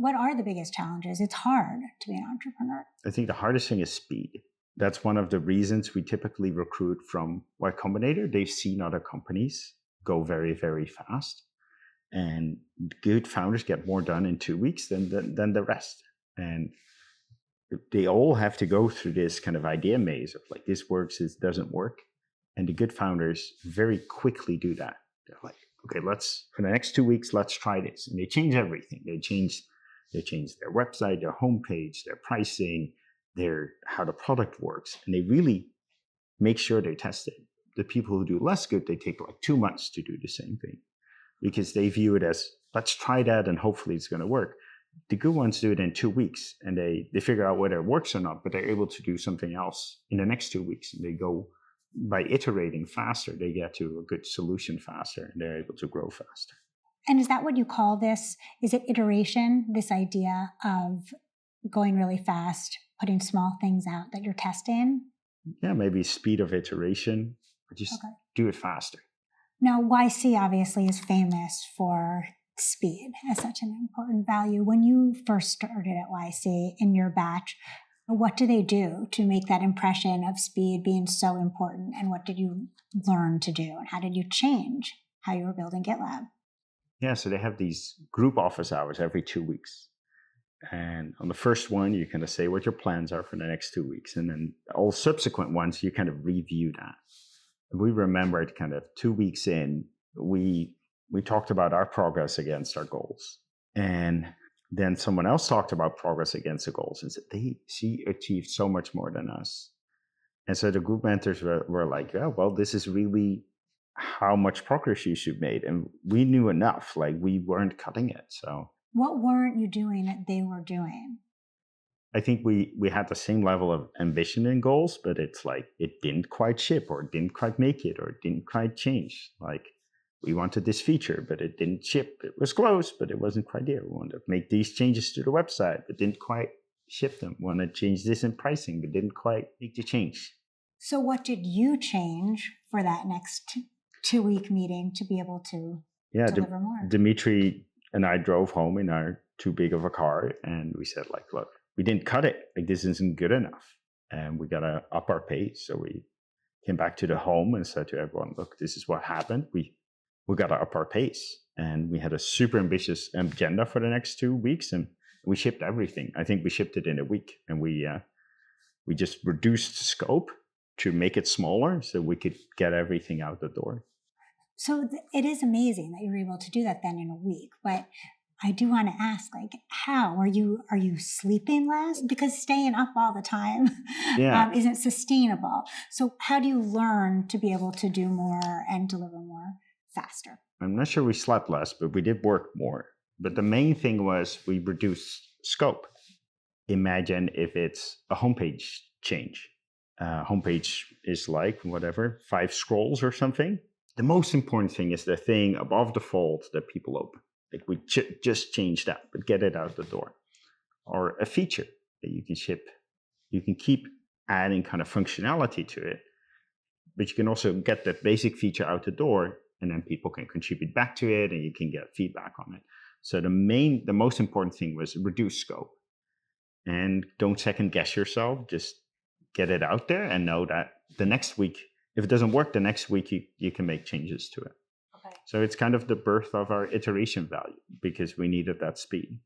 What are the biggest challenges? It's hard to be an entrepreneur. I think the hardest thing is speed. That's one of the reasons we typically recruit from Y Combinator. They've seen other companies go very, very fast. And good founders get more done in 2 weeks than the rest. And they all have to go through this kind of idea maze of like, this works, this doesn't work. And the good founders very quickly do that. They're like, okay, for the next 2 weeks, let's try this. And they change everything. They change their website, their homepage, their pricing, how the product works. And they really make sure they test it. The people who do less good, they take like 2 months to do the same thing because they view it as, let's try that and hopefully it's going to work. The good ones do it in 2 weeks and they figure out whether it works or not, but they're able to do something else in the next 2 weeks. And they go, by iterating faster, they get to a good solution faster and they're able to grow faster. And is that what you call this? Is it iteration, this idea of going really fast, putting small things out that you're testing? Yeah, maybe speed of iteration, or just do it faster. Now, YC obviously is famous for speed as such an important value. When you first started at YC in your batch, what do they do to make that impression of speed being so important? And what did you learn to do? And how did you change how you were building GitLab? Yeah, so they have these group office hours every 2 weeks. And on the first one, you kind of say what your plans are for the next 2 weeks. And then all subsequent ones, you kind of review that. And we remembered kind of 2 weeks in, we talked about our progress against our goals. And then someone else talked about progress against the goals and said, she achieved so much more than us. And so the group mentors were like, yeah, well, this is really how much progress you should made. And we knew enough, like we weren't cutting it. So what weren't you doing that they were doing? I think we had the same level of ambition and goals, but it's like it didn't quite ship or didn't quite make it or it didn't quite change. Like we wanted this feature, but it didn't ship. It was close, but it wasn't quite there. We wanted to make these changes to the website, but didn't quite ship them. We wanted to change this in pricing, but didn't quite make the change. So what did you change for that next 2-week meeting to be able to deliver more? Dimitri and I drove home in our too big of a car and we said like, look, we didn't cut it. Like this isn't good enough. And we got to up our pace. So we came back to the home and said to everyone, look, this is what happened. We got to up our pace. And we had a super ambitious agenda for the next 2 weeks and we shipped everything. I think we shipped it in a week and we just reduced scope to make it smaller so we could get everything out the door. So it is amazing that you're able to do that then in a week. But I do want to ask, like, how are you sleeping less? Because staying up all the time isn't sustainable. So how do you learn to be able to do more and deliver more faster? I'm not sure we slept less, but we did work more. But the main thing was we reduced scope. Imagine if it's a homepage change. Homepage is like 5 scrolls or something. The most important thing is the thing above the fold that people open. Like we just change that, but get it out the door. Or a feature that you can ship. You can keep adding kind of functionality to it, but you can also get that basic feature out the door and then people can contribute back to it and you can get feedback on it. So the most important thing was reduce scope. And don't second guess yourself, just get it out there and know that the next week, if it doesn't work, the next week you can make changes to it. Okay. So it's kind of the birth of our iteration value because we needed that speed.